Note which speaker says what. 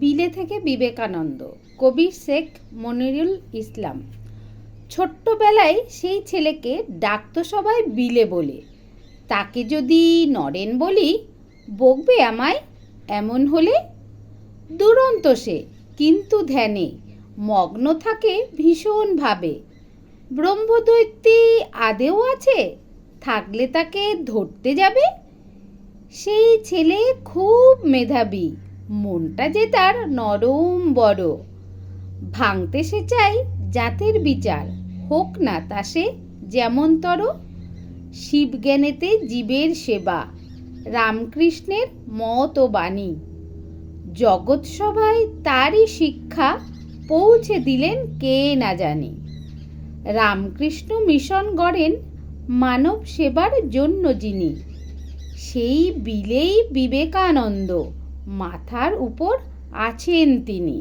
Speaker 1: বিলে থেকে বিবেকানন্দ। কবি শেখ মনিরুল ইসলাম। ছোট্টবেলায় সেই ছেলেকে ডাকতো সবাই বিলে বলে। তাকে যদি নরেন বলি, বকবে আমায় এমন হলে। দুরন্ত সে, কিন্তু ধ্যানে মগ্ন থাকে ভীষণভাবে। ব্রহ্মদৈত্যী আদেও আছে, থাকলে তাকে ধরতে যাবে। সেই ছেলে খুব মেধাবী, মনটা যে তার নরম বড়। ভাঙতে সে চায় জাতের বিচার, হোক না তা সে যেমনতর। শিবজ্ঞানেতে জীবের সেবা, রামকৃষ্ণের মত ও বাণী। জগৎ সভায় তারই শিক্ষা পৌঁছে দিলেন কে না জানি। রামকৃষ্ণ মিশন গড়েন মানব সেবার জন্য যিনি। সেই বিলেই বিবেকানন্দ, মাথার উপর আছেন তিনি।